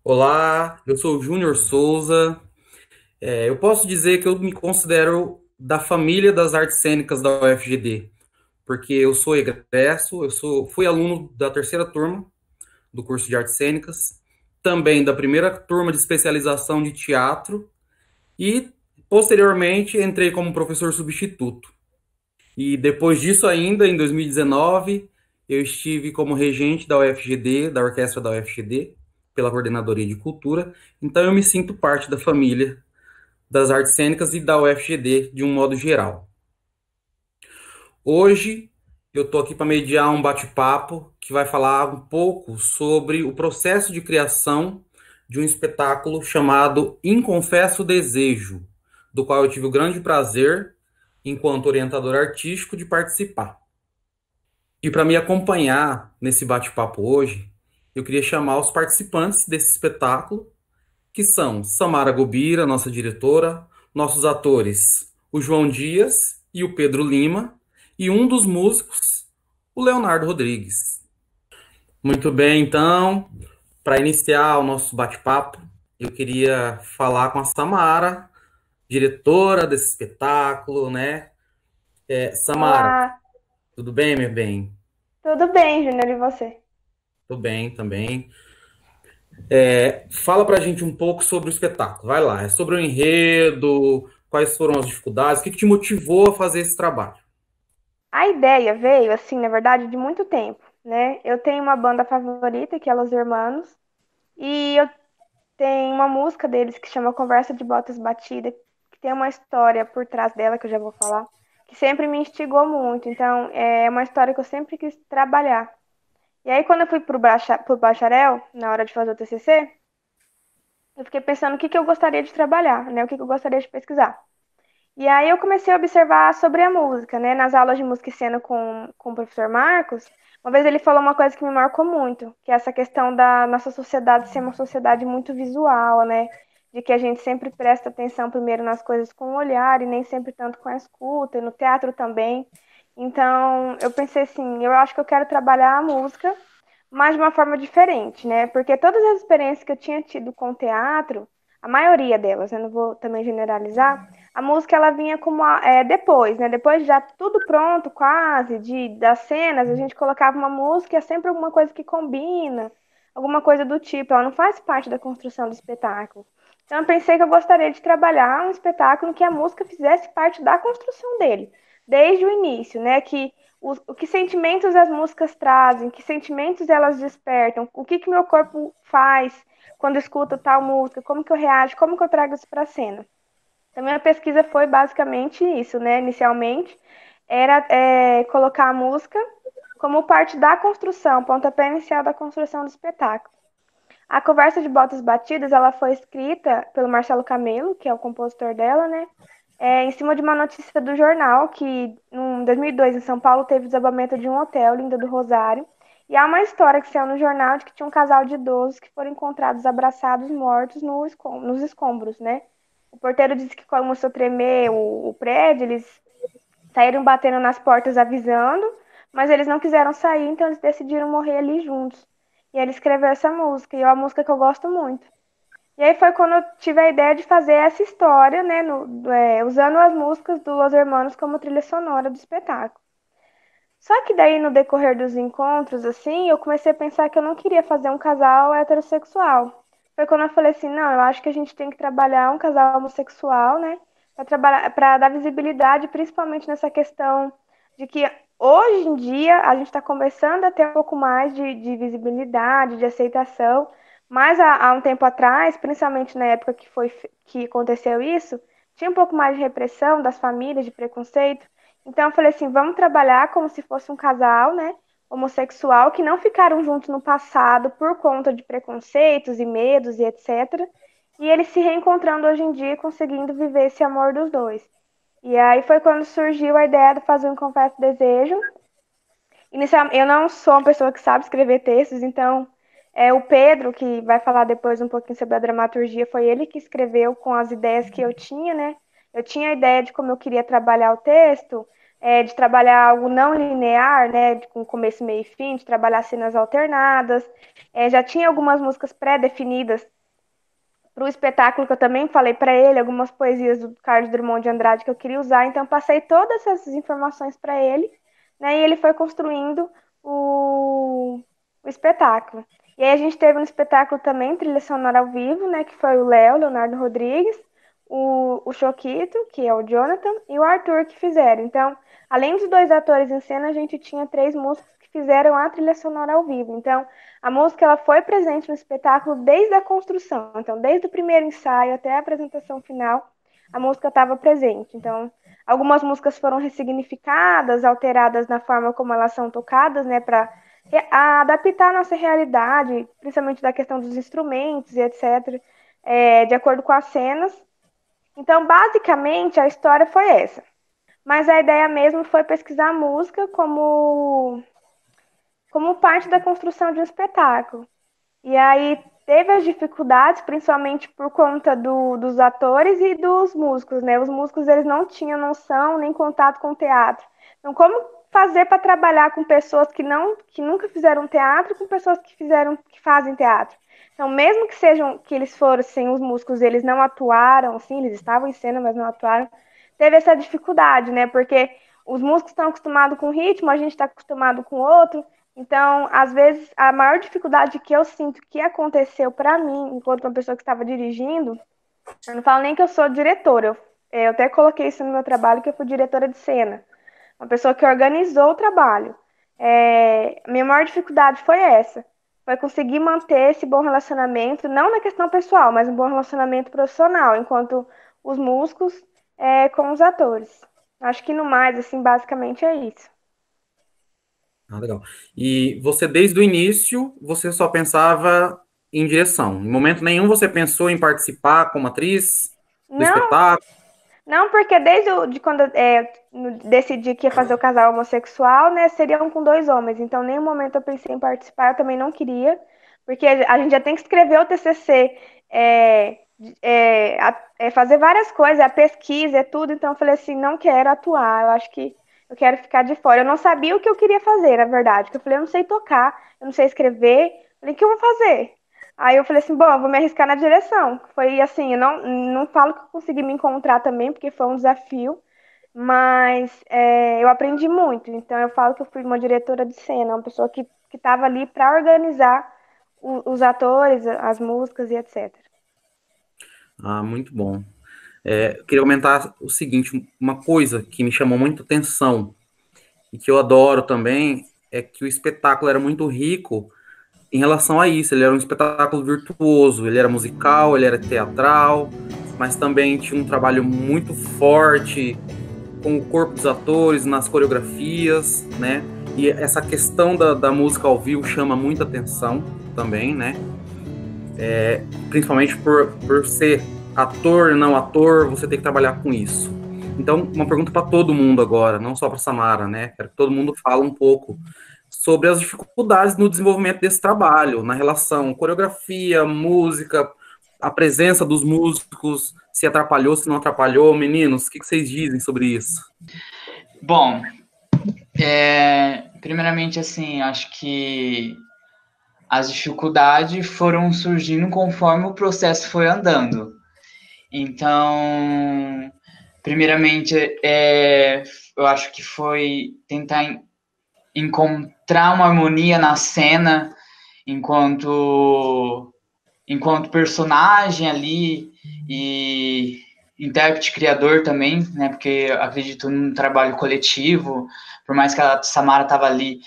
Olá, eu sou o Júnior Souza. Eu posso dizer que eu me considero da família das artes cênicas da UFGD, porque eu sou egresso, fui aluno da terceira turma do curso de artes cênicas, também da primeira turma de especialização de teatro e, posteriormente, entrei como professor substituto. E depois disso ainda, em 2019, eu estive como regente da UFGD, da orquestra da UFGD, pela Coordenadoria de Cultura. Então eu me sinto parte da família das artes cênicas e da UFGD de um modo geral. Hoje eu estou aqui para mediar um bate-papo que vai falar um pouco sobre o processo de criação de um espetáculo chamado Inconfesso Desejo, do qual eu tive o grande prazer, enquanto orientador artístico, de participar. E para me acompanhar nesse bate-papo hoje, eu queria chamar os participantes desse espetáculo, que são Samara Gobira, nossa diretora, nossos atores, o João Dias e o Pedro Lima, e um dos músicos, o Leonardo Rodrigues. Muito bem, então, para iniciar o nosso bate-papo, eu queria falar com a Samara, diretora desse espetáculo, né? Samara, Olá, tudo bem, meu bem? tudo bem, Júnior, e você? Tudo bem também. Fala pra gente um pouco sobre o espetáculo. Vai lá, é sobre o enredo, quais foram as dificuldades, o que te motivou a fazer esse trabalho? A ideia veio, assim, na verdade, de muito tempo, né? Eu tenho uma banda favorita, que é Los Hermanos, e eu tenho uma música deles que chama Conversa de Botas Batida, que tem uma história por trás dela, que eu já vou falar, que sempre me instigou muito. Então, é uma história que eu sempre quis trabalhar. E aí, quando eu fui pro bacharel, na hora de fazer o TCC, eu fiquei pensando o que que eu gostaria de trabalhar, né? O que que eu gostaria de pesquisar. E aí eu comecei a observar sobre a música, né? Nas aulas de música e cena com o professor Marcos, uma vez ele falou uma coisa que me marcou muito, que é essa questão da nossa sociedade ser uma sociedade muito visual, né? De que a gente sempre presta atenção primeiro nas coisas com o olhar e nem sempre tanto com a escuta, e no teatro também. Então, eu pensei assim, eu acho que eu quero trabalhar a música, mas de uma forma diferente, né? Porque todas as experiências que eu tinha tido com o teatro, a maioria delas, eu não vou também generalizar, a música ela vinha como depois, né? Depois de já tudo pronto, quase, das cenas, a gente colocava uma música e é sempre alguma coisa que combina, alguma coisa do tipo. Ela não faz parte da construção do espetáculo. Então eu pensei que eu gostaria de trabalhar um espetáculo em que a música fizesse parte da construção dele, desde o início, né? Que o que sentimentos as músicas trazem, que sentimentos elas despertam, o que que meu corpo faz quando escuta tal música, como que eu reajo, como que eu trago isso para a cena. Então, minha pesquisa foi basicamente isso, né? Inicialmente, era colocar a música como parte da construção, pontapé inicial da construção do espetáculo. A Conversa de Botas Batidas, ela foi escrita pelo Marcelo Camelo, que é o compositor dela, né? Em cima de uma notícia do jornal que, em 2002, em São Paulo, teve o desabamento de um hotel, Linda do Rosário. E há uma história que saiu no jornal de que tinha um casal de idosos que foram encontrados abraçados, mortos nos escombros, né? O porteiro disse que começou a tremer o prédio, eles saíram batendo nas portas avisando, mas eles não quiseram sair, então eles decidiram morrer ali juntos. E ele escreveu essa música, e é uma música que eu gosto muito. E aí foi quando eu tive a ideia de fazer essa história, né, usando as músicas do Los Hermanos como trilha sonora do espetáculo. Só que daí, no decorrer dos encontros, assim, eu comecei a pensar que eu não queria fazer um casal heterossexual. Foi quando eu falei assim, não, eu acho que a gente tem que trabalhar um casal homossexual, né, para trabalhar, para dar visibilidade, principalmente nessa questão de que hoje em dia a gente está começando a ter um pouco mais de visibilidade, de aceitação, mas há um tempo atrás, principalmente na época que aconteceu isso, tinha um pouco mais de repressão das famílias, de preconceito. Então eu falei assim, vamos trabalhar como se fosse um casal, né, homossexual que não ficaram juntos no passado por conta de preconceitos e medos e etc. E eles se reencontrando hoje em dia, conseguindo viver esse amor dos dois. E aí foi quando surgiu a ideia de fazer um Confesso Desejo. Inicialmente, eu não sou uma pessoa que sabe escrever textos, então o Pedro, que vai falar depois um pouquinho sobre a dramaturgia, foi ele que escreveu com as ideias que eu tinha, né? Eu tinha a ideia de como eu queria trabalhar o texto, de trabalhar algo não linear, né, com começo, meio e fim, de trabalhar cenas alternadas. Já tinha algumas músicas pré-definidas para o espetáculo que eu também falei para ele, algumas poesias do Carlos Drummond de Andrade que eu queria usar, então passei todas essas informações para ele, né, e ele foi construindo o espetáculo. E aí a gente teve no espetáculo também trilha sonora ao vivo, né, que foi o Léo, Leonardo Rodrigues, o Choquito, que é o Jonathan, e o Arthur que fizeram. Então, além dos dois atores em cena, a gente tinha três músicos que fizeram a trilha sonora ao vivo. Então, a música ela foi presente no espetáculo desde a construção. Então, desde o primeiro ensaio até a apresentação final, a música estava presente. Então, algumas músicas foram ressignificadas, alteradas na forma como elas são tocadas, né, para adaptar a nossa realidade, principalmente da questão dos instrumentos e etc., de acordo com as cenas. Então, basicamente, a história foi essa. Mas a ideia mesmo foi pesquisar a música como parte da construção de um espetáculo. E aí teve as dificuldades, principalmente por conta dos atores e dos músicos, né? Os músicos eles não tinham noção nem contato com o teatro. Então, como fazer para trabalhar com pessoas que nunca fizeram teatro, com pessoas que fazem teatro? Então, mesmo que sejam que eles fossem os músicos, eles não atuaram, assim, eles estavam em cena, mas não atuaram. Teve essa dificuldade, né? Porque os músicos estão acostumados com ritmo, a gente está acostumado com outro. Então, às vezes, a maior dificuldade que eu sinto que aconteceu para mim, enquanto uma pessoa que estava dirigindo, eu não falo nem que eu sou diretora, eu até coloquei isso no meu trabalho, que eu fui diretora de cena, uma pessoa que organizou o trabalho. A minha maior dificuldade foi essa, foi conseguir manter esse bom relacionamento, não na questão pessoal, mas um bom relacionamento profissional, enquanto os músicos com os atores. Acho que no mais, assim, basicamente é isso. Ah, legal. E você, desde o início, você só pensava em direção. Em momento nenhum você pensou em participar como atriz do Não, espetáculo? não, porque de quando decidi que ia fazer o casal homossexual, né, seriam com dois homens. Então, em nenhum momento eu pensei em participar, eu também não queria, porque a gente já tem que escrever o TCC, fazer várias coisas, a pesquisa, é tudo. Então, eu falei assim, não quero atuar, eu acho que eu quero ficar de fora. Eu não sabia o que eu queria fazer, na verdade, porque eu falei, eu não sei tocar, eu não sei escrever, eu falei, o que eu vou fazer? Aí eu falei assim, bom, eu vou me arriscar na direção. Foi assim, eu não falo que eu consegui me encontrar também, porque foi um desafio, mas eu aprendi muito. Então eu falo que eu fui uma diretora de cena, uma pessoa que estava ali para organizar os atores, as músicas e etc. Ah, muito bom. Eu queria comentar o seguinte, uma coisa que me chamou muito atenção e que eu adoro também é que o espetáculo era muito rico em relação a isso. Ele era um espetáculo virtuoso, ele era musical, ele era teatral, mas também tinha um trabalho muito forte com o corpo dos atores, nas coreografias, né? E essa questão da música ao vivo chama muita atenção também, né? Principalmente por ser ator, não ator, você tem que trabalhar com isso. Então, uma pergunta para todo mundo agora, não só para Samara, né? Quero que todo mundo fale um pouco sobre as dificuldades no desenvolvimento desse trabalho, na relação coreografia, música, a presença dos músicos, se atrapalhou, se não atrapalhou. Meninos, o que vocês dizem sobre isso? Bom, primeiramente, assim, acho que as dificuldades foram surgindo conforme o processo foi andando. Então, primeiramente, eu acho que foi tentar encontrar uma harmonia na cena enquanto personagem ali e intérprete criador também, né? Porque acredito num trabalho coletivo, por mais que a Samara estava ali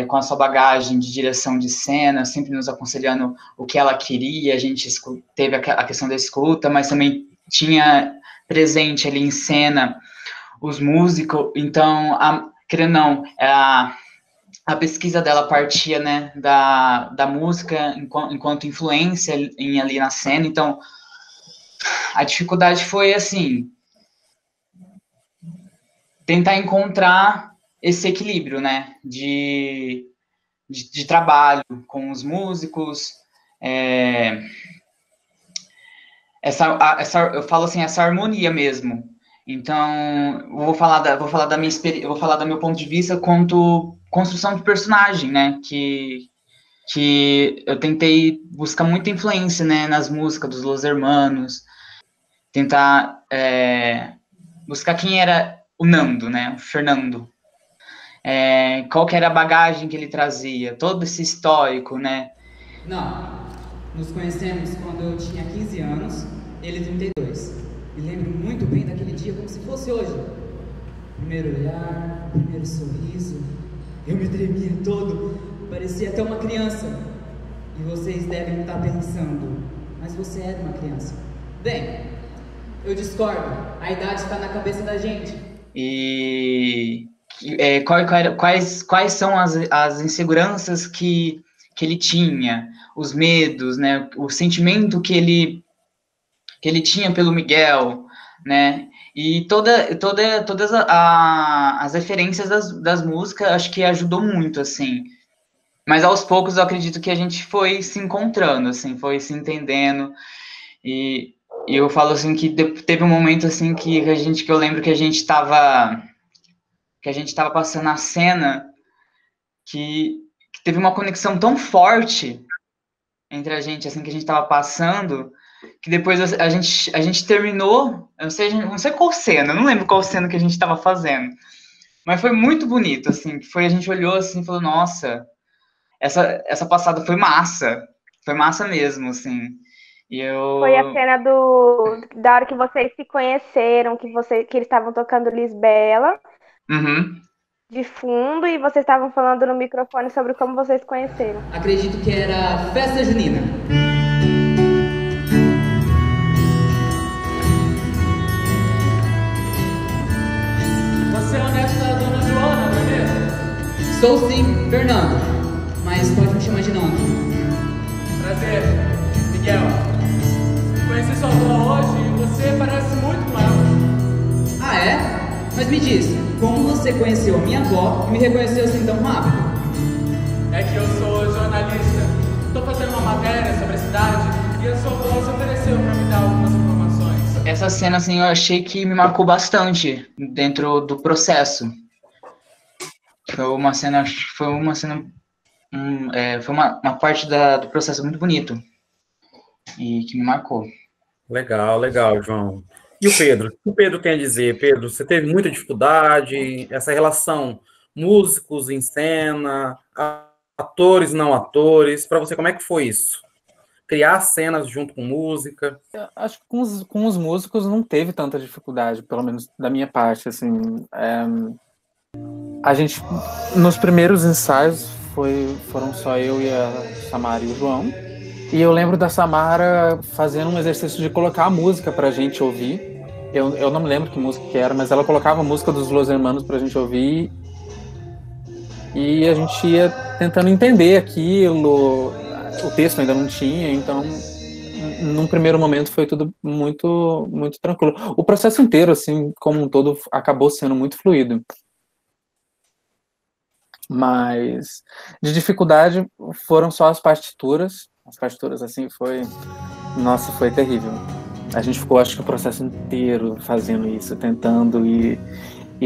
com a sua bagagem de direção de cena, sempre nos aconselhando o que ela queria, a gente teve a questão da escuta, mas também tinha presente ali em cena os músicos, então, querendo ou não, a pesquisa dela partia, né, da música enquanto influência ali na cena, então a dificuldade foi, assim, tentar encontrar esse equilíbrio, né, de trabalho com os músicos, eu falo assim, essa harmonia mesmo, Então, eu vou falar da minha experiência, vou falar do meu ponto de vista quanto construção de personagem, né? Que eu tentei buscar muita influência, né, nas músicas dos Los Hermanos, tentar buscar quem era o Nando, né, o Fernando, qual que era a bagagem que ele trazia, todo esse histórico, né. Não, nos conhecemos quando eu tinha 15 anos, ele 32. Me lembro muito bem daquele dia como se fosse hoje. Primeiro olhar, primeiro sorriso, eu me tremia todo, parecia até uma criança. E vocês devem estar pensando, mas você era uma criança. Bem, eu discordo, a idade está na cabeça da gente. E quais são as inseguranças que ele tinha, os medos, né, o sentimento que ele tinha pelo Miguel, né, e todas as referências das músicas, acho que ajudou muito, assim. Mas aos poucos eu acredito que a gente foi se encontrando, assim, foi se entendendo. E eu falo assim que teve um momento assim que eu lembro que a gente tava passando a cena que teve uma conexão tão forte entre a gente, assim, que a gente tava passando, que depois a gente terminou, eu não sei qual cena, eu não lembro qual cena que a gente tava fazendo, mas foi muito bonito, assim, a gente olhou assim e falou, nossa, essa passada foi massa mesmo, assim, e Foi a eu... cena da hora que vocês se conheceram, que eles estavam tocando Lisbela Uhum. de fundo e vocês estavam falando no microfone sobre como vocês se conheceram. Acredito que era festa junina. Você é o neto da dona Joana, não é mesmo? Sou sim, Fernando, mas pode me chamar de Nando. Prazer, Miguel. Conheci sua avó hoje e você parece muito com ela. Ah, é? Mas me diz, como você conheceu a minha avó e me reconheceu assim tão rápido? É que eu sou jornalista. Estou fazendo uma matéria sobre a cidade e a sua avó se ofereceu para me dar algumas informações. Essa cena, assim, eu achei que me marcou bastante dentro do processo. Foi uma parte do processo muito bonito e que me marcou. Legal, legal, João. E o Pedro? O que o Pedro tem a dizer? Pedro, você teve muita dificuldade, essa relação músicos em cena, atores, não atores, para você, como é que foi isso? Criar cenas junto com música? Acho que com os músicos não teve tanta dificuldade, pelo menos da minha parte, assim. A gente, nos primeiros ensaios, foram só eu e a Samara e o João. E eu lembro da Samara fazendo um exercício de colocar a música pra gente ouvir. Eu não me lembro que música que era, mas ela colocava a música dos Los Hermanos pra gente ouvir. E a gente ia tentando entender aquilo. O texto ainda não tinha, então num primeiro momento foi tudo muito, muito tranquilo. O processo inteiro, assim, como um todo, acabou sendo muito fluido. Mas de dificuldade foram só as partituras. As partituras, assim, Nossa, foi terrível. A gente ficou, acho que o processo inteiro fazendo isso, tentando e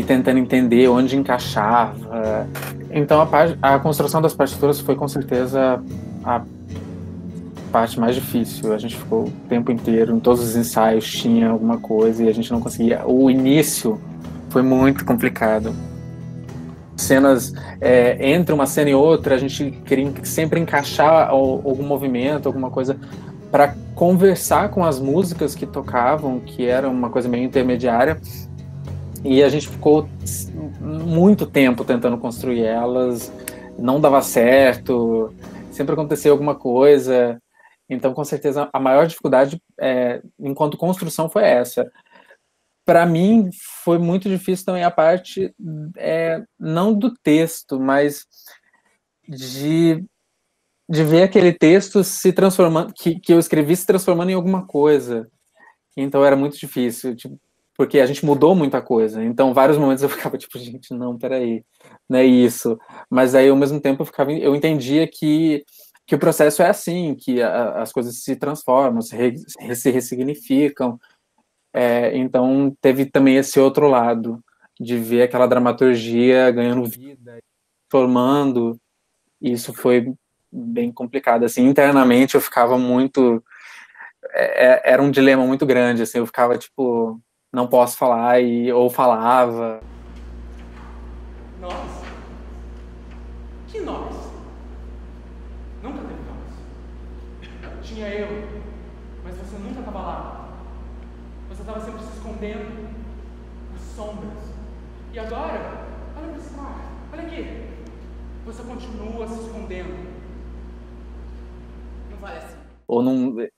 tentando entender onde encaixava. Então, a construção das partituras foi, com certeza, a parte mais difícil. A gente ficou o tempo inteiro, em todos os ensaios tinha alguma coisa e a gente não conseguia. O início foi muito complicado. Cenas, entre uma cena e outra, a gente queria sempre encaixar algum movimento, alguma coisa para conversar com as músicas que tocavam, que era uma coisa meio intermediária, e a gente ficou muito tempo tentando construir elas, não dava certo, sempre acontecia alguma coisa. Então, com certeza, a maior dificuldade enquanto construção foi essa. Para mim, foi muito difícil também a parte, não do texto, mas de ver aquele texto se transformando, que eu escrevi se transformando em alguma coisa. Então era muito difícil, tipo, porque a gente mudou muita coisa. Então, vários momentos eu ficava tipo, gente, não, peraí, não é isso. Mas aí, ao mesmo tempo, eu entendia que o processo é assim, que as coisas se transformam, se ressignificam. Então teve também esse outro lado de ver aquela dramaturgia ganhando vida, formando. Isso foi bem complicado, assim, internamente eu ficava muito, era um dilema muito grande, assim, eu ficava tipo, não posso falar, ou falava. Nós? Que nós? Nunca teve nós. Tinha eu, mas você nunca estava lá. Você estava sempre se escondendo nas sombras. E agora, olha para esse mar, olha aqui. Você continua se escondendo. Não vale assim. Ou não. É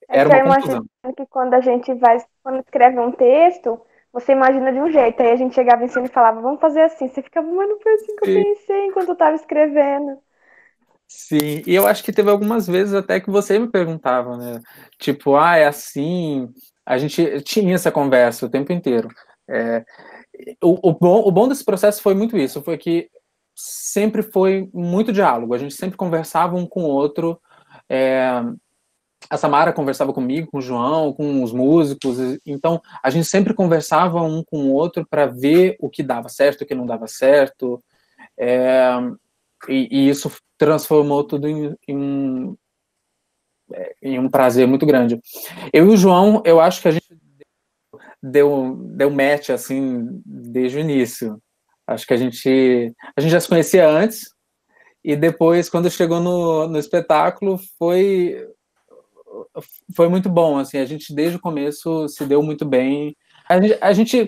Era que eu uma confusão. imagino que quando escreve um texto, você imagina de um jeito. Aí a gente chegava em cima e falava, vamos fazer assim. Você ficava, mas não foi assim que eu Sim. pensei enquanto eu tava escrevendo. Sim, e eu acho que teve algumas vezes até que você me perguntava, né? Tipo, é assim. A gente tinha essa conversa o tempo inteiro. O bom desse processo foi muito isso, foi que sempre foi muito diálogo, a gente sempre conversava um com o outro. A Samara conversava comigo, com o João, com os músicos, então a gente sempre conversava um com o outro para ver o que dava certo, o que não dava certo, e isso transformou tudo em um prazer muito grande. Eu e o João, eu acho que a gente deu match assim desde o início. Acho que a gente já se conhecia antes, e depois, quando chegou no espetáculo, foi muito bom, assim, a gente desde o começo se deu muito bem.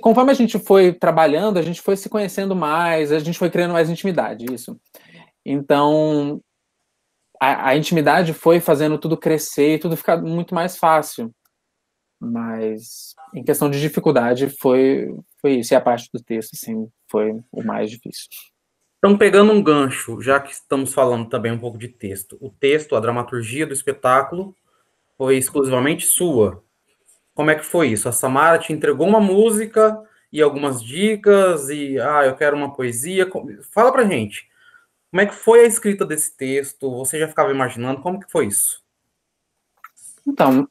Conforme a gente foi trabalhando, a gente foi se conhecendo mais, a gente foi criando mais intimidade, isso. Então, a intimidade foi fazendo tudo crescer e tudo ficar muito mais fácil. Mas, em questão de dificuldade, foi isso. E a parte do texto, assim, foi o mais difícil. Então, pegando um gancho, já que estamos falando também um pouco de texto, o texto, a dramaturgia do espetáculo foi exclusivamente sua. Como é que foi isso? A Samara te entregou uma música e algumas dicas e, eu quero uma poesia. Fala pra gente, como é que foi a escrita desse texto? Você já ficava imaginando? Como que foi isso? Então,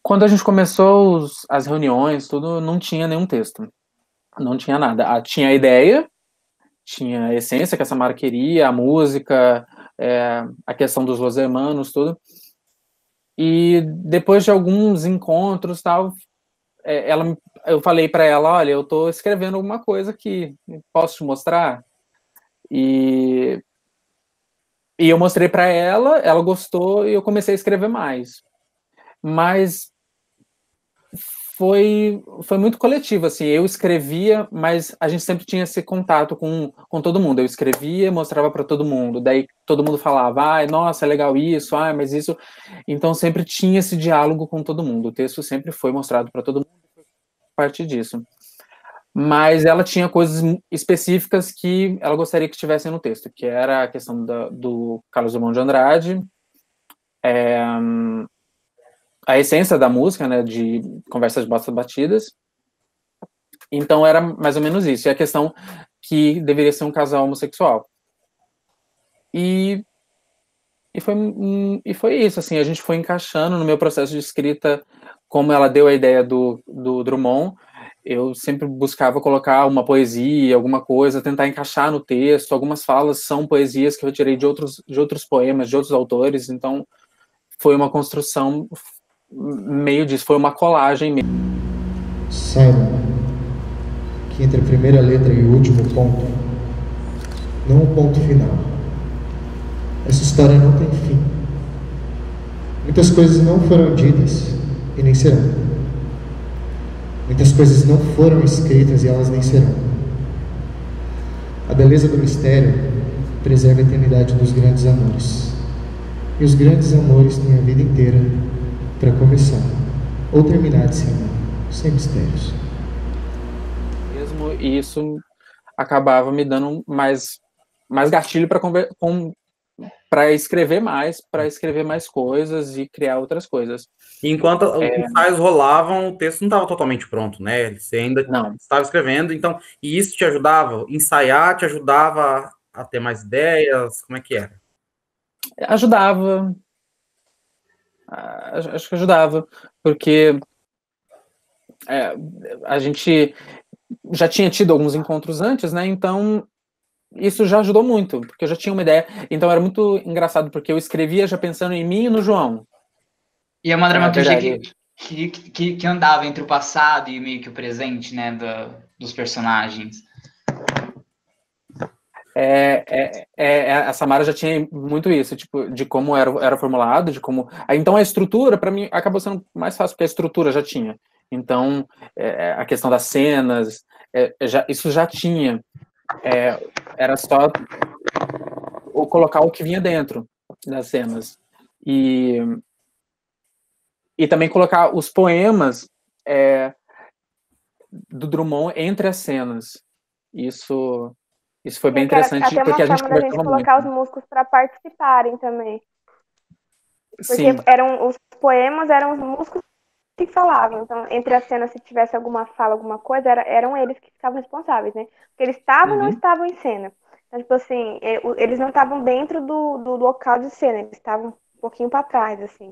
quando a gente começou as reuniões, tudo, não tinha nenhum texto. Não tinha nada. Tinha a ideia, tinha a essência que a Samara queria, a música, a questão dos Los Hermanos, tudo. E depois de alguns encontros, tal, eu falei para ela, olha, eu estou escrevendo alguma coisa aqui, posso te mostrar? E eu mostrei para ela, ela gostou e eu comecei a escrever mais. Mas foi muito coletivo, assim, eu escrevia, mas a gente sempre tinha esse contato com todo mundo, eu escrevia, mostrava para todo mundo, daí todo mundo falava, nossa, é legal isso, mas isso, então sempre tinha esse diálogo com todo mundo, o texto sempre foi mostrado para todo mundo, a partir disso. Mas ela tinha coisas específicas que ela gostaria que estivessem no texto, que era a questão do Carlos Drummond de Andrade, a essência da música, né, de Conversas de Botas Batidas. Então era mais ou menos isso. E a questão que deveria ser um casal homossexual. E foi isso, assim, a gente foi encaixando no meu processo de escrita, como ela deu a ideia do Drummond, eu sempre buscava colocar uma poesia, alguma coisa, tentar encaixar no texto. Algumas falas são poesias que eu tirei de outros poemas, de outros autores, então foi uma construção meio disso, foi uma colagem mesmo. Saiba que entre a primeira letra e o último ponto, não o ponto final, essa história não tem fim. Muitas coisas não foram ditas e nem serão. Muitas coisas não foram escritas e elas nem serão. A beleza do mistério preserva a eternidade dos grandes amores. E os grandes amores têm a vida inteira para começar ou terminar de se amar, sem mistérios. Mesmo isso acabava me dando mais gatilho para escrever mais coisas e criar outras coisas. Enquanto os ensaios rolavam, o texto não estava totalmente pronto, né? Você ainda estava escrevendo, então, e isso te ajudava? Ensaiar te ajudava a ter mais ideias? Como é que era? Ajudava. Acho que ajudava, porque é, a gente já tinha tido alguns encontros antes, né? Então isso já ajudou muito, porque eu já tinha uma ideia. Então era muito engraçado, porque eu escrevia já pensando em mim e no João. E é uma dramaturgia verdade. que andava entre o passado e meio que o presente, né, dos personagens. A Samara já tinha muito isso, tipo, de como era formulado, de como. Então a estrutura, para mim, acabou sendo mais fácil, porque a estrutura já tinha. Então, a questão das cenas, isso já tinha. Era só colocar o que vinha dentro das cenas. E também colocar os poemas do Drummond entre as cenas. Isso foi bem interessante, até porque uma a gente forma da gente conversava colocar muito. os músicos para participarem também. Porque Sim. os poemas eram os músicos que falavam. Então, entre as cenas, se tivesse alguma fala, alguma coisa, eram eles que ficavam responsáveis, né? Porque eles estavam ou não estavam em cena. Então, tipo assim, eles não estavam dentro do local de cena, eles estavam um pouquinho para trás, assim.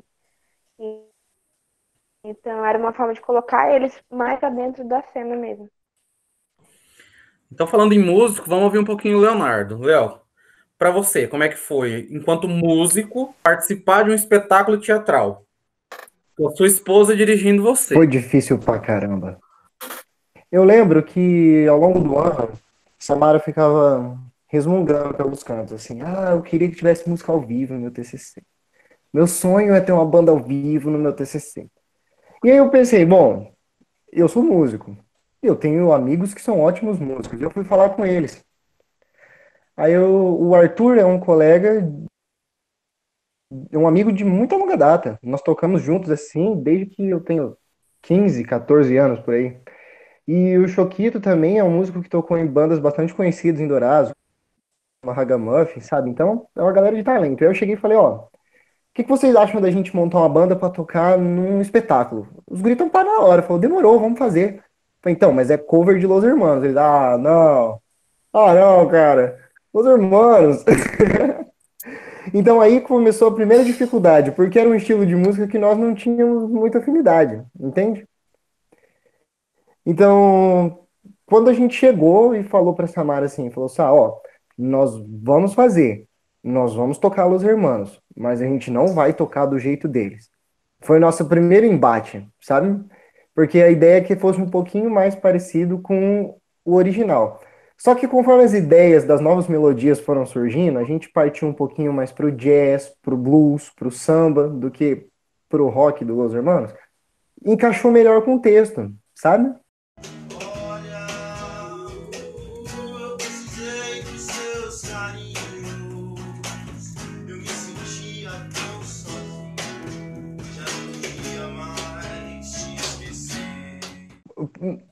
Então, era uma forma de colocar eles mais pra dentro da cena mesmo. Então, falando em músico, vamos ouvir um pouquinho o Leonardo. Léo, para você, como é que foi, enquanto músico, participar de um espetáculo teatral? Com a sua esposa dirigindo você. Foi difícil pra caramba. Eu lembro que ao longo do ano, Samara ficava resmungando pelos cantos, assim, eu queria que tivesse música ao vivo no meu TCC. Meu sonho é ter uma banda ao vivo no meu TCC. E aí eu pensei, bom, eu sou músico, eu tenho amigos que são ótimos músicos, eu fui falar com eles. O Arthur é um colega, um amigo de muita longa data. Nós tocamos juntos assim desde que eu tenho 15, 14 anos por aí. E o Choquito também é um músico que tocou em bandas bastante conhecidas em Dourados, uma Ragamuffin, sabe? Então, é uma galera de talento. Aí eu cheguei e falei, ó, que vocês acham da gente montar uma banda pra tocar num espetáculo? Os gritam para na hora. Falou, demorou, vamos fazer. Falei, então, mas é cover de Los Hermanos. Eles, não. Não, cara. Los Hermanos. Então aí começou a primeira dificuldade, porque era um estilo de música que nós não tínhamos muita afinidade, entende? Então, quando a gente chegou e falou para Samara assim, falou assim, ó, nós vamos fazer, nós vamos tocar Los Hermanos, mas a gente não vai tocar do jeito deles. Foi nosso primeiro embate, sabe? Porque a ideia é que fosse um pouquinho mais parecido com o original. Só que conforme as ideias das novas melodias foram surgindo, a gente partiu um pouquinho mais pro jazz, pro blues, pro samba, do que pro rock do Los Hermanos. Encaixou melhor com o texto, sabe?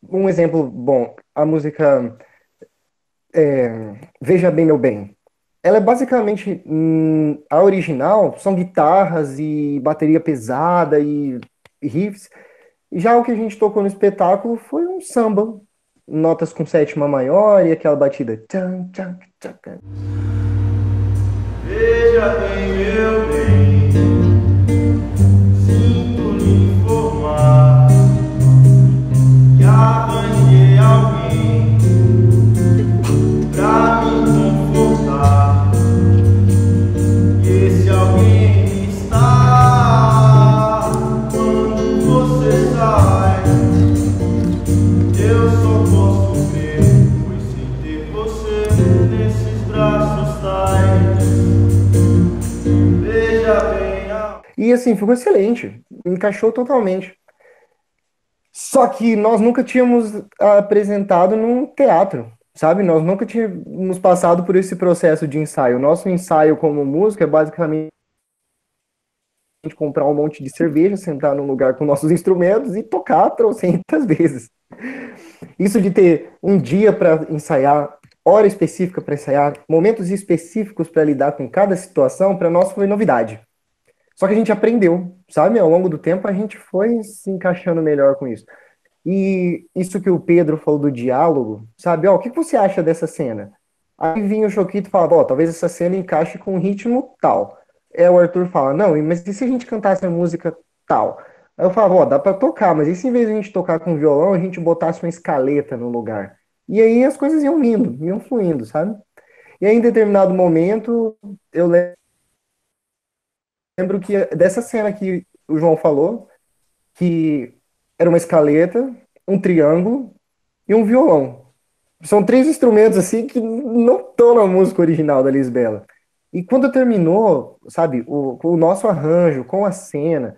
Um exemplo bom, a música Veja Bem Meu Bem. Ela é basicamente, a original são guitarras e bateria pesada e riffs. Já o que a gente tocou no espetáculo foi um samba, notas com sétima maior e aquela batida. Tchan, tchan, tchan, tchan. Veja bem, meu bem, sinto lhe informar que arranjei alguém pra me confortar. E esse alguém está quando você sai. Eu só posso ver, pois sem ter você nesses braços tais. Veja bem a... E assim, ficou excelente, encaixou totalmente. Só que nós nunca tínhamos apresentado num teatro, sabe? Nós nunca tínhamos passado por esse processo de ensaio. O nosso ensaio como músico é basicamente comprar um monte de cerveja, sentar num lugar com nossos instrumentos e tocar trocentas vezes. Isso de ter um dia para ensaiar, hora específica para ensaiar, momentos específicos para lidar com cada situação, para nós foi novidade. Só que a gente aprendeu, sabe? Ao longo do tempo a gente foi se encaixando melhor com isso. E isso que o Pedro falou do diálogo, sabe? Ó, o que você acha dessa cena? Aí vinha o Choquito e falava, ó, talvez essa cena encaixe com um ritmo tal. O Arthur fala, não, mas e se a gente cantasse a música tal? Aí eu falava, ó, dá pra tocar, mas e se em vez de a gente tocar com violão, a gente botasse uma escaleta no lugar? E aí as coisas iam vindo, iam fluindo, sabe? E aí, em determinado momento, eu lembro que dessa cena que o João falou, que era uma escaleta, um triângulo e um violão. São três instrumentos assim que não estão na música original da Lisbela. E quando terminou, sabe, o nosso arranjo com a cena,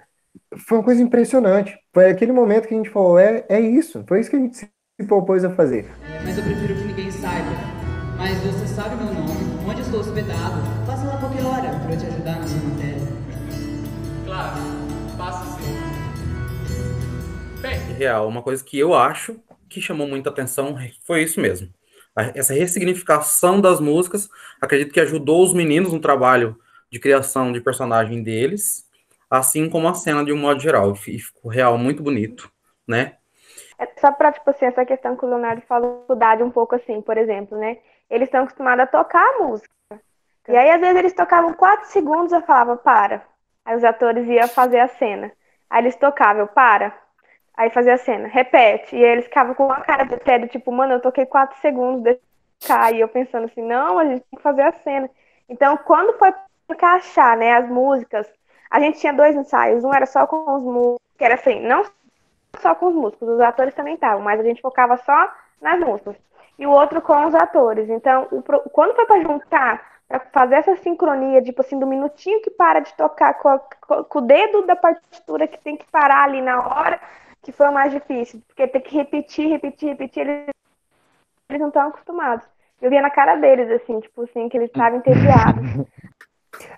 foi uma coisa impressionante. Foi aquele momento que a gente falou, é isso, foi isso que a gente se propôs a fazer. Mas eu prefiro que ninguém saiba. Mas você sabe meu nome, onde estou hospedado. Passa lá qualquer hora para eu te ajudar na sua matéria. Claro, passo sim. Bem, Real, uma coisa que eu acho que chamou muita atenção foi isso mesmo. Essa ressignificação das músicas, acredito que ajudou os meninos no trabalho de criação de personagem deles, assim como a cena de um modo geral. E ficou real muito bonito, né? É só pra, tipo assim, essa questão que o Leonardo falou, dificuldade um pouco assim, por exemplo, né? Eles estão acostumados a tocar a música. E aí, às vezes, eles tocavam 4 segundos, eu falava, para. Aí os atores iam fazer a cena. Aí eles tocavam, eu, para. Aí fazia a cena, repete. E aí eles ficavam com uma cara de tédio, tipo, mano, eu toquei 4 segundos, deixa eu tocar. E eu pensando assim, não, a gente tem que fazer a cena. Então, quando foi pra encaixar, né, as músicas, a gente tinha 2 ensaios. Um era só com os músicos, que era assim, não só com os músicos, os atores também estavam, mas a gente focava só nas músicas. E o outro com os atores. Então, quando foi pra juntar, pra fazer essa sincronia, tipo assim, do minutinho que para de tocar com o dedo da partitura que tem que parar ali na hora, que foi o mais difícil. Porque tem que repetir, eles não estão acostumados. Eu via na cara deles, assim, tipo assim, que eles estavam entediados.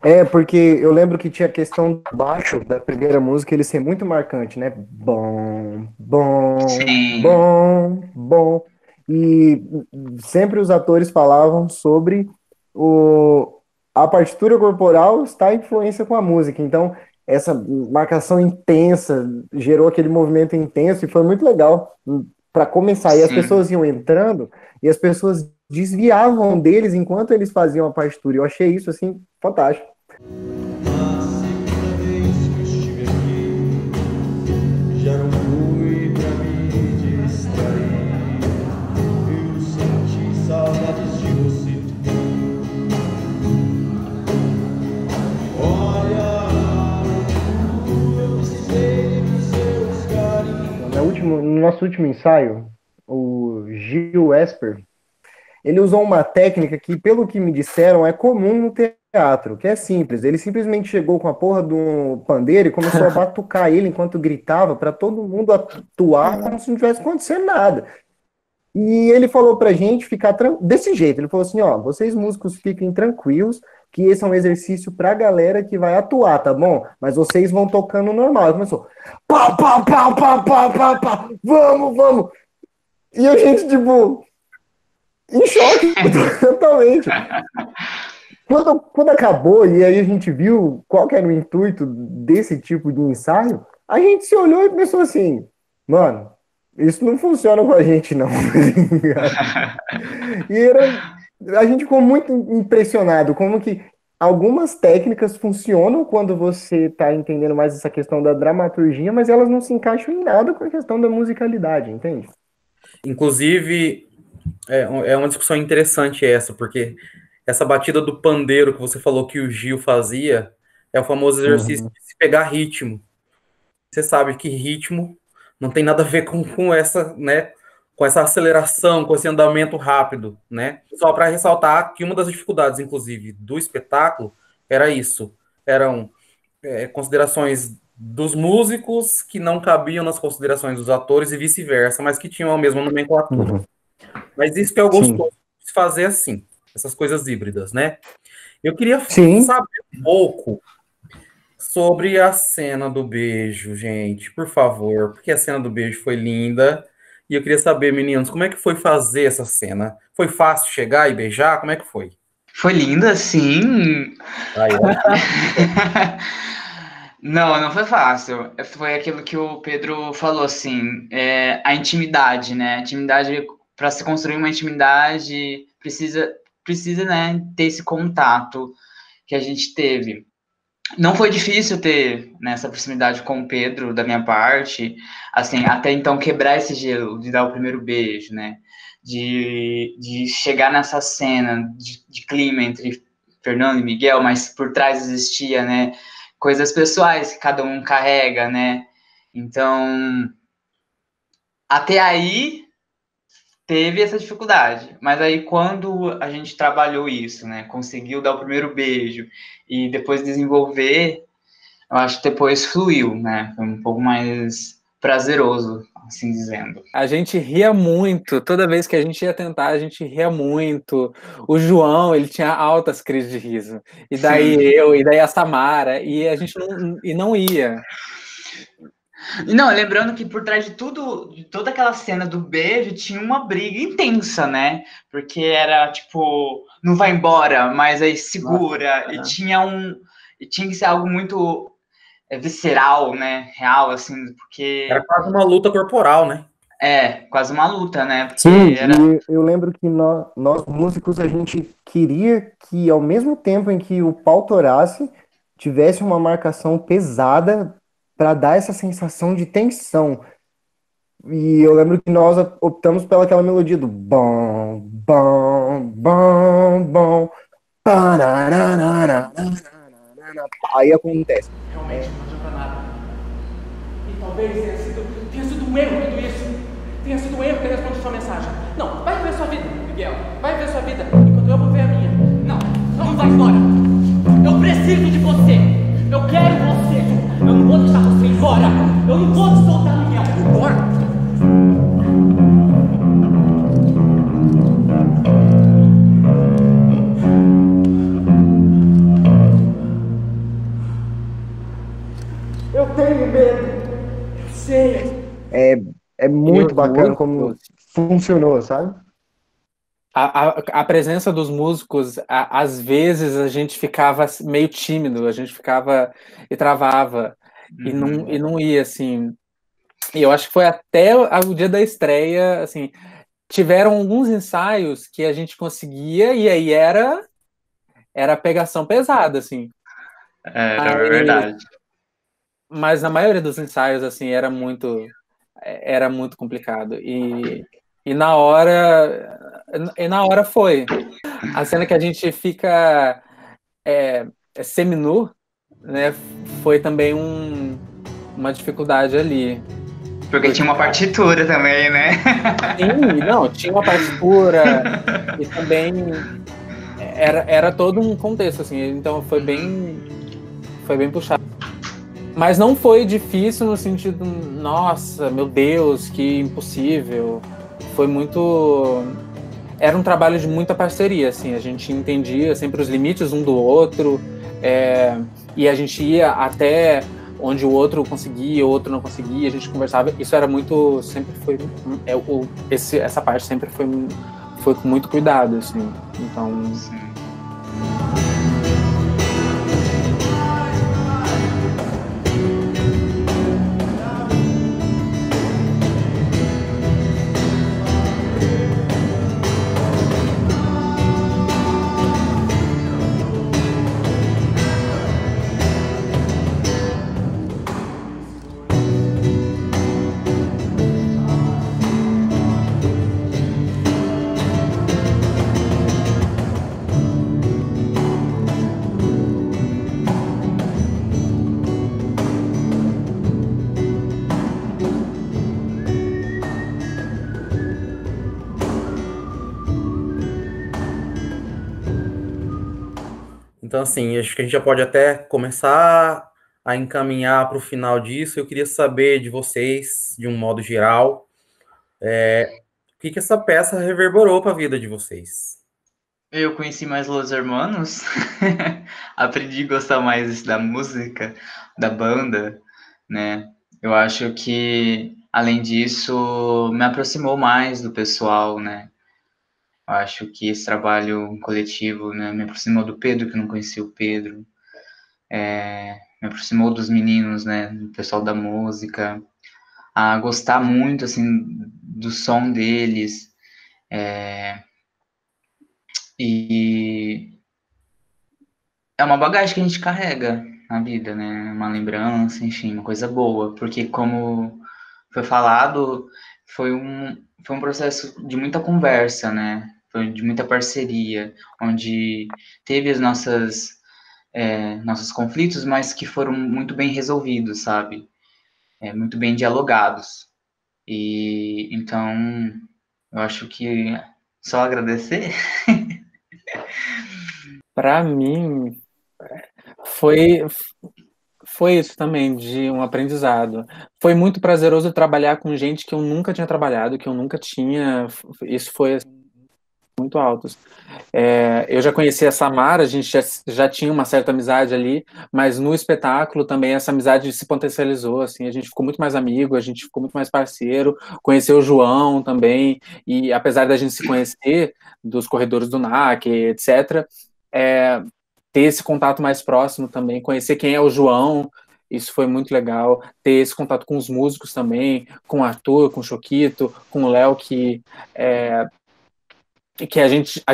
É, porque eu lembro que tinha a questão do baixo da primeira música, ele ser muito marcante, né? Bom, bom, Sim, bom, bom. E sempre os atores falavam sobre a partitura corporal está em influência com a música. Então, essa marcação intensa gerou aquele movimento intenso e foi muito legal para começar. E as sim. pessoas iam entrando e as pessoas desviavam deles enquanto eles faziam a partitura. Eu achei isso assim fantástico. Na segunda vez que eu estive aqui, já não fui pra me distrair. Eu senti saudades de você. Olha, eu precisei dos seus carinhos. No nosso último ensaio, o Gil Esper, ele usou uma técnica que, pelo que me disseram, é comum no teatro, que é simples. Ele simplesmente chegou com a porra do pandeiro e começou a batucar ele enquanto gritava para todo mundo atuar como se não tivesse acontecendo nada. E ele falou pra gente ficar desse jeito. Ele falou assim, ó, vocês músicos fiquem tranquilos, que esse é um exercício pra galera que vai atuar, tá bom? Mas vocês vão tocando normal. Ele começou, pá, pá, pá, pá, pá, pá, pá, vamos, vamos. E a gente, tipo, em choque totalmente. Quando acabou, e aí a gente viu qual que era o intuito desse tipo de ensaio, a gente se olhou e pensou assim, mano, isso não funciona com a gente, não. E a gente ficou muito impressionado, como que algumas técnicas funcionam quando você está entendendo mais essa questão da dramaturgia, mas elas não se encaixam em nada com a questão da musicalidade, entende? Inclusive, é uma discussão interessante essa, porque essa batida do pandeiro que você falou que o Gil fazia é o famoso exercício Uhum. de se pegar ritmo. Você sabe que ritmo não tem nada a ver com essa, né, com essa aceleração, com esse andamento rápido, né? Só para ressaltar que uma das dificuldades, inclusive, do espetáculo era isso. Eram considerações dos músicos que não cabiam nas considerações dos atores e vice-versa, mas que tinham a mesma nomenclatura. Uhum. Mas isso que é o Sim. gostoso de fazer assim, essas coisas híbridas, né? Eu queria Sim. saber um pouco sobre a cena do beijo, gente, por favor, porque a cena do beijo foi linda. E eu queria saber, meninos, como é que foi fazer essa cena? Foi fácil chegar e beijar? Como é que foi? Foi linda, sim. Aí, Não, não foi fácil. Foi aquilo que o Pedro falou, assim, a intimidade, né? A intimidade, para se construir uma intimidade, precisa, né, ter esse contato que a gente teve. Não foi difícil ter nessa proximidade com o Pedro, da minha parte, assim, até então quebrar esse gelo, de dar o primeiro beijo, né? De chegar nessa cena de clima entre Fernando e Miguel, mas por trás existia, né? Coisas pessoais que cada um carrega, né? Então, até aí teve essa dificuldade, mas aí quando a gente trabalhou isso, né? Conseguiu dar o primeiro beijo e depois desenvolver, eu acho que depois fluiu, né? Foi um pouco mais prazeroso, assim dizendo. A gente ria muito, toda vez que a gente ia tentar, a gente ria muito. O João, ele tinha altas crises de riso. E daí Sim. e daí a Samara, e a gente não ia. E não, lembrando que por trás de tudo, de toda aquela cena do beijo, tinha uma briga intensa, né? Porque era tipo, não vai embora, mas aí segura. Nossa, E tinha que ser algo muito visceral, né? Real, assim, porque Era quase uma luta corporal, né? quase uma luta, né? Porque Sim, era. e eu lembro que nós músicos, a gente queria que, ao mesmo tempo em que o pau torasse, tivesse uma marcação pesada para dar essa sensação de tensão. E eu lembro que nós optamos pelaquela melodia do bom, bom, bom, bom. Pararararararararara. Aí acontece. Realmente não adianta nada. E talvez tenha sido um erro tudo isso. Tenha sido um erro ter respondido sua mensagem. Não, vai ver sua vida, Miguel. Vai ver sua vida, enquanto eu vou ver a minha. Não vai embora. Eu preciso de você. Eu quero você. Eu não vou deixar você ir embora. Eu não vou te soltar, Miguel. Embora. Eu tenho medo. Eu sei. É muito E os bacana músicos, como funcionou, sabe? a presença dos músicos, às vezes a gente ficava meio tímido, a gente ficava e travava, e não ia, assim. E eu acho que foi até o dia da estreia, assim, tiveram alguns ensaios que a gente conseguia, e aí era pegação pesada, assim. Era verdade. Mas na maioria dos ensaios, assim, era muito complicado. E na hora foi. A cena que a gente fica seminu, né, foi também uma dificuldade ali. Porque tinha uma partitura também, né? Sim, não, tinha uma partitura e também era todo um contexto, assim, então foi bem puxado. Mas não foi difícil no sentido, nossa, meu Deus, que impossível. Foi muito... Era um trabalho de muita parceria, assim, a gente entendia sempre os limites um do outro, e a gente ia até onde o outro conseguia, o outro não conseguia, a gente conversava, isso era muito, sempre foi, essa parte sempre foi com muito cuidado, assim, então... Sim. Então, assim, acho que a gente já pode até começar a encaminhar para o final disso. Eu queria saber de vocês, de um modo geral, o que essa peça reverberou para a vida de vocês. Eu conheci mais Los Hermanos, aprendi a gostar mais da música, da banda, né? Eu acho que, além disso, me aproximou mais do pessoal, né? Eu acho que esse trabalho coletivo, né, me aproximou do Pedro, que eu não conhecia o Pedro, me aproximou dos meninos, né, do pessoal da música, a gostar muito, assim, do som deles, e é uma bagagem que a gente carrega, na vida, né? Uma lembrança, enfim, uma coisa boa, porque como foi falado, foi um processo de muita conversa, né? Foi de muita parceria, onde teve as nossos conflitos, mas que foram muito bem resolvidos, sabe? Muito bem dialogados. E então, eu acho que só agradecer. Para mim, foi foi isso também, de um aprendizado. Foi muito prazeroso trabalhar com gente que eu nunca tinha trabalhado, que eu nunca tinha. Isso foi assim, muito alto. Eu já conhecia a Samara, a gente já tinha uma certa amizade ali, mas no espetáculo também essa amizade se potencializou, assim, a gente ficou muito mais amigo, a gente ficou muito mais parceiro, conheceu o João também, e apesar da gente se conhecer dos corredores do NAC, etc., é, ter esse contato mais próximo também, conhecer quem é o João, isso foi muito legal, ter esse contato com os músicos também, com o Arthur, com o Choquito, com o Léo, que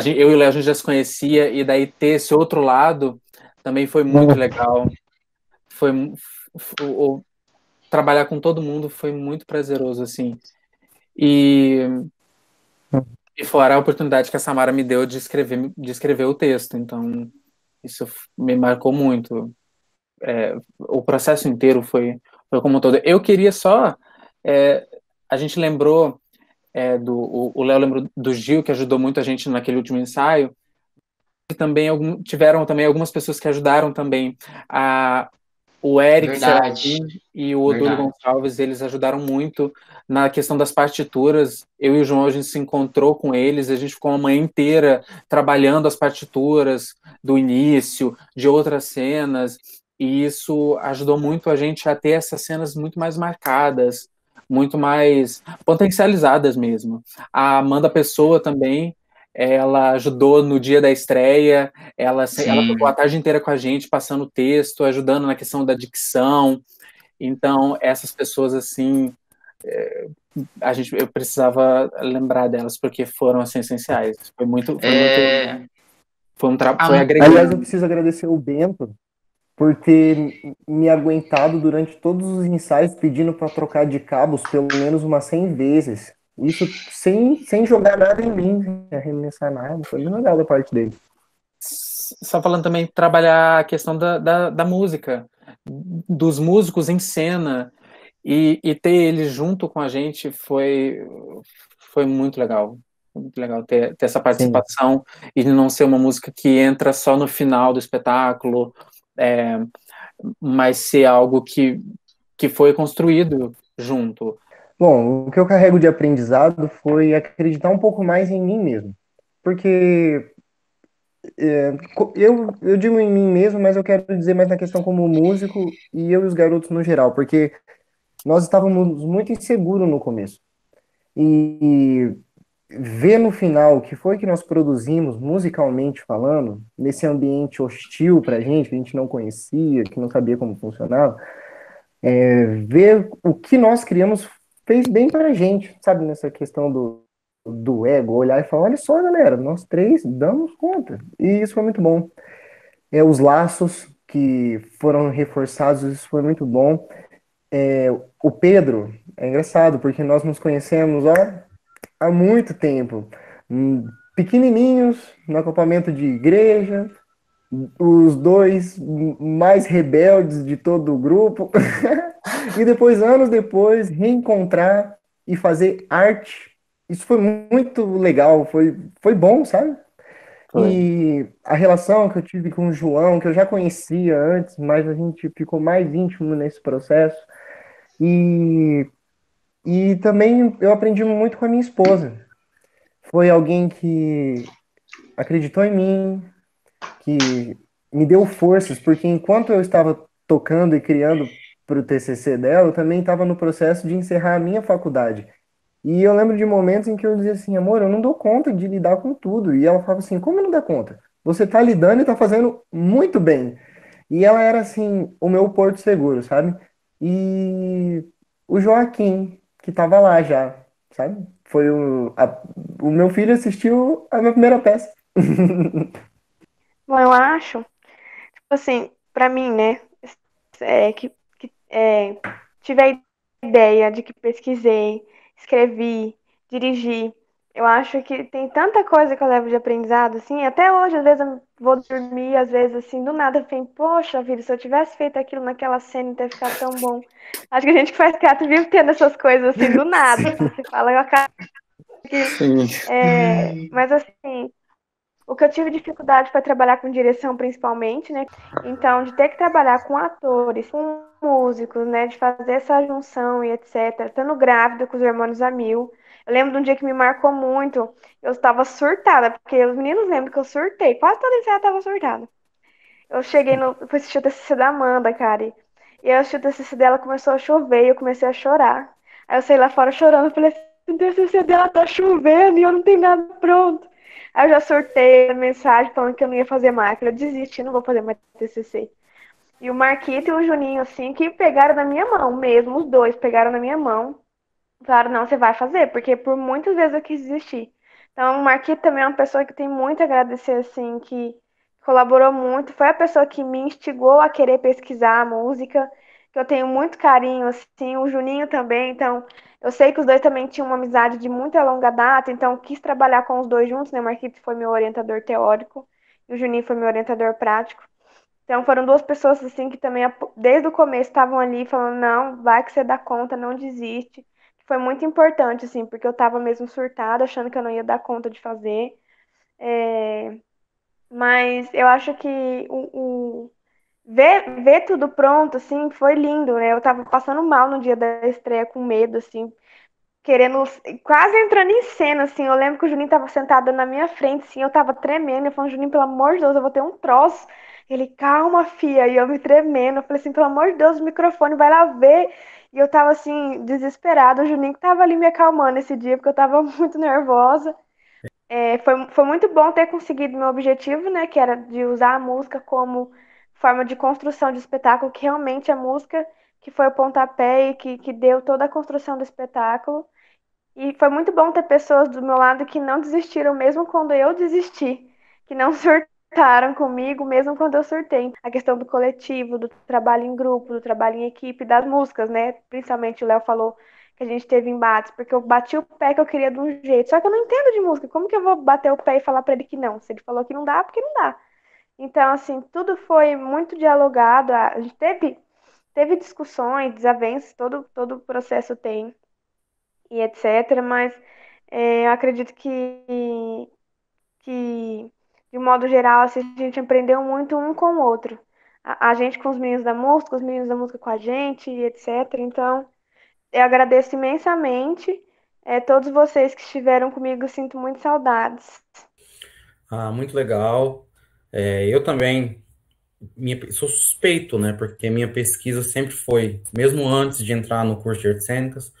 eu e o Léo, a gente já se conhecia, e daí ter esse outro lado também foi muito legal. Foi trabalhar com todo mundo foi muito prazeroso, assim. E, e fora a oportunidade que a Samara me deu de escrever o texto, então isso me marcou muito. O processo inteiro foi como um todo. Eu queria só. é, a gente lembrou o Léo lembrou do Gil, que ajudou muito a gente naquele último ensaio. Também tiveram também algumas pessoas que ajudaram também. O Eric Verdade, Serafim e o Odúlio verdade. Gonçalves, eles ajudaram muito na questão das partituras. Eu e o João, a gente se encontrou com eles, a gente ficou uma manhã inteira trabalhando as partituras do início, de outras cenas, e isso ajudou muito a gente a ter essas cenas muito mais marcadas, muito mais potencializadas mesmo. A Amanda Pessoa também, ela ajudou no dia da estreia, ela ficou a Sim. tarde inteira com a gente, passando texto, ajudando na questão da dicção. Então, essas pessoas, assim, eu precisava lembrar delas, porque foram, assim, essenciais. É, Foi a- Aliás, eu agregando. preciso agradecer o Bento por ter me aguentado durante todos os ensaios pedindo para trocar de cabos pelo menos umas 100 vezes. Isso sem jogar nada em mim, sem arremessar nada. Foi bem legal da parte dele. Só falando também, trabalhar a questão da música, dos músicos em cena, e ter eles junto com a gente foi muito legal. Foi muito legal ter essa Sim. participação e não ser uma música que entra só no final do espetáculo, é, mas ser algo que foi construído junto. Bom, o que eu carrego de aprendizado foi acreditar um pouco mais em mim mesmo. Porque eu digo em mim mesmo, mas eu quero dizer mais na questão como músico e eu e os garotos no geral, porque nós estávamos muito inseguros no começo. E ver no final o que foi que nós produzimos, musicalmente falando, nesse ambiente hostil pra gente, que a gente não conhecia, que não sabia como funcionava, ver o que nós criamos fez bem pra gente, sabe? Nessa questão do ego, olhar e falar, olha só, galera, nós três damos conta. E isso foi muito bom. Os laços que foram reforçados, isso foi muito bom. O Pedro, é engraçado, porque nós nos conhecemos, ó, há muito tempo. Pequenininhos, no acampamento de igreja, os dois mais rebeldes de todo o grupo. E depois, anos depois, reencontrar e fazer arte. Isso foi muito legal, foi bom, sabe? Foi. E a relação que eu tive com o João, que eu já conhecia antes, mas a gente ficou mais íntimo nesse processo. E, e também eu aprendi muito com a minha esposa. Foi alguém que acreditou em mim, que me deu forças, porque enquanto eu estava tocando e criando para o TCC dela, eu também estava no processo de encerrar a minha faculdade. E eu lembro de momentos em que eu dizia assim, amor, eu não dou conta de lidar com tudo. E ela falava assim, como não dá conta? Você está lidando e está fazendo muito bem. E ela era assim, o meu porto seguro, sabe? E o Joaquim, que estava lá já, sabe? O meu filho assistiu a minha primeira peça. Bom, eu acho, tipo assim, pra mim, né, tive a ideia, de que pesquisei, escrevi, dirigi. Eu acho que tem tanta coisa que eu levo de aprendizado, assim, até hoje, às vezes eu vou dormir, às vezes, assim, do nada, eu penso, poxa vida, se eu tivesse feito aquilo naquela cena, ia ter ficado tão bom. Acho que a gente que faz teatro vive tendo essas coisas, assim, do nada. Você fala, eu acabo que... mas, assim, o que eu tive dificuldade foi trabalhar com direção, principalmente, né? Então, de ter que trabalhar com atores, com músicos, né? De fazer essa junção e etc. Estando grávida com os hormônios a mil. Eu lembro de um dia que me marcou muito. Eu estava surtada, porque os meninos lembram que eu surtei. Quase toda ensaio eu estava surtada. Eu cheguei no. Fui assistir o TCC da Amanda, cara. E eu assisti o TCC dela, começou a chover e eu comecei a chorar. Aí eu saí lá fora chorando. Falei assim: o TCC dela tá chovendo e eu não tenho nada pronto. Aí eu já sortei a mensagem falando que eu não ia fazer mais. Eu falei, eu desisti, não vou fazer mais TCC. E o Marquito e o Juninho, assim, que pegaram na minha mão mesmo, os dois pegaram na minha mão. Falaram, não, você vai fazer, porque por muitas vezes eu quis desistir. Então, o Marquito também é uma pessoa que tem muito a agradecer, assim, que colaborou muito. Foi a pessoa que me instigou a querer pesquisar a música, que eu tenho muito carinho, assim, o Juninho também. Então, eu sei que os dois também tinham uma amizade de muita longa data, então quis trabalhar com os dois juntos, né? O Marquito foi meu orientador teórico e o Juninho foi meu orientador prático. Então, foram duas pessoas, assim, que também, desde o começo, estavam ali falando, não, vai que você dá conta, não desiste. Foi muito importante, assim, porque eu tava mesmo surtada, achando que eu não ia dar conta de fazer. É, Mas eu acho que ver tudo pronto, assim, foi lindo, né? Eu tava passando mal no dia da estreia, com medo, assim, querendo, quase entrando em cena, assim. Eu lembro que o Juninho tava sentado na minha frente, assim, eu tava tremendo. Eu falei, Juninho, pelo amor de Deus, eu vou ter um troço. Ele, calma, fia. E eu me tremendo. Eu falei assim, pelo amor de Deus, o microfone vai lá ver. E eu tava, assim, desesperada. O Juninho que tava ali me acalmando esse dia, porque eu tava muito nervosa. Foi muito bom ter conseguido meu objetivo, né? Que era de usar a música como forma de construção de espetáculo, que realmente a música que foi o pontapé e que deu toda a construção do espetáculo. E foi muito bom ter pessoas do meu lado que não desistiram, mesmo quando eu desisti, que não surtaram comigo, mesmo quando eu surtei. A questão do coletivo, do trabalho em grupo, do trabalho em equipe, das músicas, né? Principalmente o Léo falou que a gente teve embates, porque eu bati o pé que eu queria de um jeito. Só que eu não entendo de música. Como que eu vou bater o pé e falar pra ele que não? Se ele falou que não dá, porque não dá. Então, assim, tudo foi muito dialogado. A gente teve discussões, desavenças, todo o processo tem e etc. Mas eu acredito que, de modo geral, assim, a gente aprendeu muito um com o outro. A gente com os meninos da música, os meninos da música com a gente, e etc. Então, eu agradeço imensamente. Todos vocês que estiveram comigo, sinto muito saudades. Ah, muito legal. Eu também sou suspeito, né? Porque minha pesquisa sempre foi, mesmo antes de entrar no curso de artes cênicas,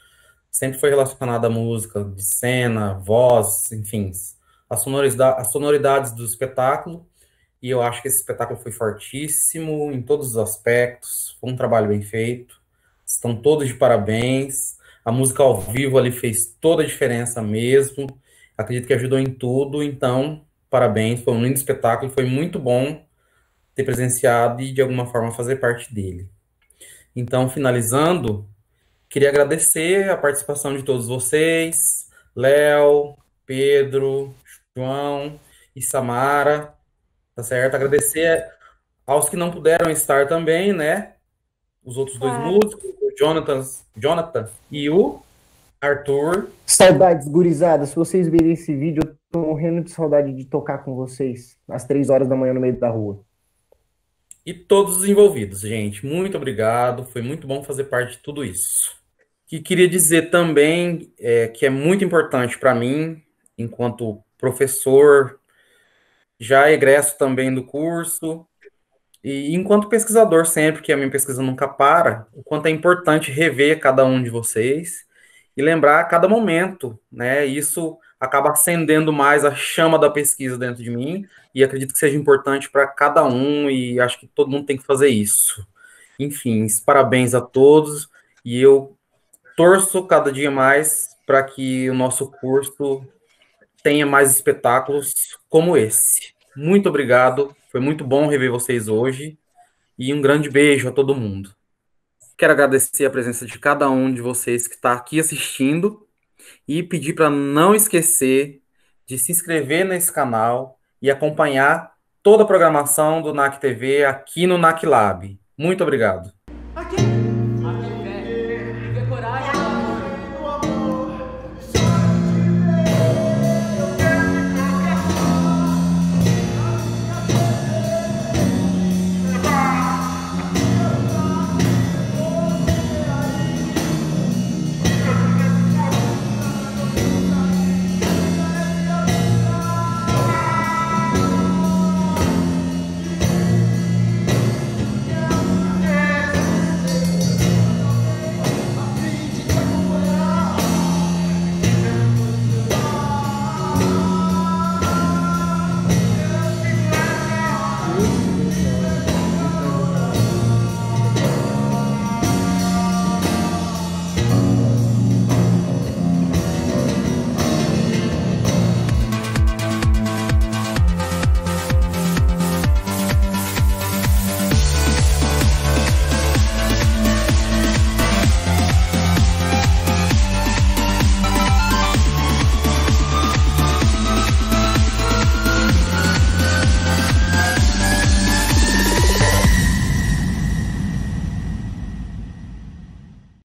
sempre foi relacionada à música de cena, voz, enfim, as sonoridades do espetáculo. E eu acho que esse espetáculo foi fortíssimo em todos os aspectos. Foi um trabalho bem feito. Estão todos de parabéns. A música ao vivo ali fez toda a diferença mesmo. Acredito que ajudou em tudo. Então, parabéns. Foi um lindo espetáculo. Foi muito bom ter presenciado e, de alguma forma, fazer parte dele. Então, finalizando, queria agradecer a participação de todos vocês, Léo, Pedro, João e Samara, tá certo? Agradecer aos que não puderam estar também, né? Os outros dois Claro. músicos, o Jonathan e o Arthur. Saudades, gurizada. Se vocês verem esse vídeo, eu tô morrendo de saudade de tocar com vocês às 3 horas da manhã no meio da rua. E todos os envolvidos, gente. Muito obrigado. Foi muito bom fazer parte de tudo isso. E queria dizer também que é muito importante para mim, enquanto professor, já egresso também do curso, e enquanto pesquisador sempre, que a minha pesquisa nunca para, o quanto é importante rever cada um de vocês e lembrar a cada momento, né? Isso acaba acendendo mais a chama da pesquisa dentro de mim e acredito que seja importante para cada um e acho que todo mundo tem que fazer isso. Enfim, parabéns a todos e eu torço cada dia mais para que o nosso curso tenha mais espetáculos como esse. Muito obrigado, foi muito bom rever vocês hoje E um grande beijo a todo mundo. Quero agradecer a presença de cada um de vocês que está aqui assistindo e pedir para não esquecer de se inscrever nesse canal e acompanhar toda a programação do NAC TV aqui no NAC Lab. Muito obrigado. Aquele